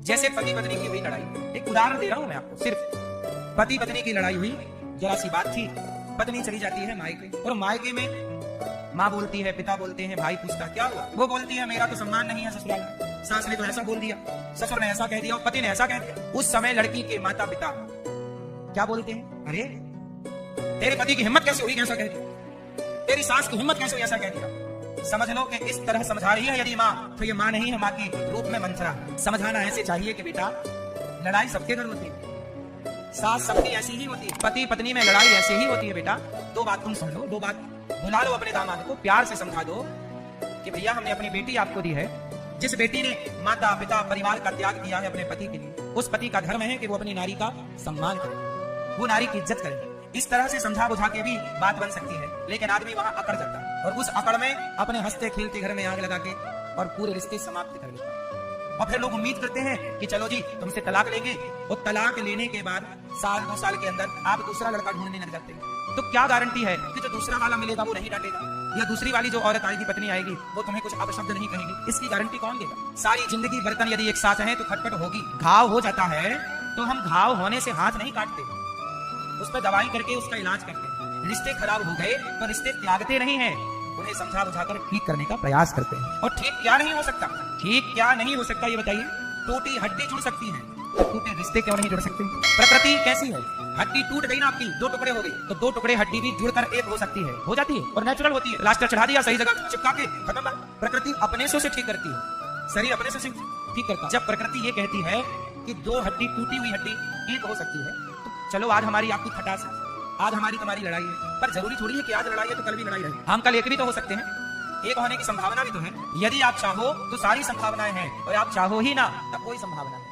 जैसे पति पत्नी की हुई लड़ाई, एक उदाहरण दे रहा हूं मैं आपको, सिर्फ पति पत्नी की लड़ाई हुई, जरा सी बात थी, पत्नी चली जाती है मायके, और मायके में माँ बोलती है, पिता बोलते हैं, भाई पूछता क्या हुआ, वो बोलती है मेरा तो सम्मान नहीं है ससुराल में, सास ने तो ऐसा बोल दिया, ससुर ने ऐसा कह दिया और पति ने ऐसा कह दिया। उस समय लड़की के माता पिता क्या बोलते हैं, अरे तेरे पति की हिम्मत कैसे हुई ऐसा कह दिया, तेरी सास की हिम्मत कैसे हुई ऐसा कह दिया। समझ लो कि इस तरह समझा रही है यदि माँ, तो ये माँ नहीं है, माँ की रूप में मंत्रा। समझाना ऐसे चाहिए कि बेटा लड़ाई सबके घर होती है, सास सबकी ऐसी ही होती है, पति पत्नी में लड़ाई ऐसे ही होती है बेटा। दो बात तुम सुन लो, दो बात बुला लो अपने दामाद को, प्यार से समझा दो कि भैया हमने अपनी बेटी आपको दी है, जिस बेटी ने माता पिता परिवार का त्याग किया है अपने पति के लिए, उस पति का धर्म है कि वो अपनी नारी का सम्मान करे, वो नारी की इज्जत करे। इस तरह से समझा बुझा के भी बात बन सकती है, लेकिन आदमी वहां अकड़ जाता है और उस अकड़ में अपने हंसते खेलते घर में आग लगा के और पूरे रिश्ते समाप्त कर लेता है। और फिर लोग उम्मीद करते हैं कि चलो जी तुमसे तलाक लेंगे, और तलाक लेने के बाद साल 2 साल के अंदर आप दूसरा लड़का ढूंढने लग जाते हैं। तो क्या गारंटी है कि जो दूसरा वाला मिलेगा वो नहीं डांटेगा, या दूसरी वाली जो औरत आएगी, पत्नी आएगी, वो तुम्हें कुछ अपशब्द नहीं कहेगी। इसकी गारंटी कौन देगा। सारी जिंदगी बर्तन यदि एक साथ है तो खटपट होगी, घाव हो जाता है तो हम घाव होने से हाथ नहीं काटते, उस पर दवाई करके उसका इलाज करते हैं। रिश्ते खराब हो गए तो रिश्ते त्यागते नहीं हैं, उन्हें समझा बुझाकर ठीक करने का प्रयास करते हैं। और ठीक क्या नहीं हो सकता, ठीक क्या नहीं हो सकता ये बताइए। टूटी हड्डी जुड़ सकती है तो टूटे रिश्ते क्यों नहीं जुड़ सकते। प्रकृति कैसी है, हड्डी टूट गई ना आपकी, 2 टुकड़े हो गई, तो 2 टुकड़े हड्डी भी जुड़कर एक हो सकती है, हो जाती है और नेचुरल होती है। प्लास्टर चढ़ा दिया, सही जगह चिपका के, खत्म बात। प्रकृति अपने से ठीक करती है, शरीर अपने से ठीक करता है। जब प्रकृति ये कहती है कि 2 हड्डी, टूटी हुई हड्डी एक हो सकती है, चलो आज हमारी आपकी खटास है, आज हमारी तुम्हारी लड़ाई है, पर जरूरी थोड़ी है कि आज लड़ाई है तो कल भी लड़ाई रहे। हम कल एक भी तो हो सकते हैं, एक होने की संभावना भी तो है। यदि आप चाहो तो सारी संभावनाएं हैं, और आप चाहो ही ना तब कोई संभावना नहीं।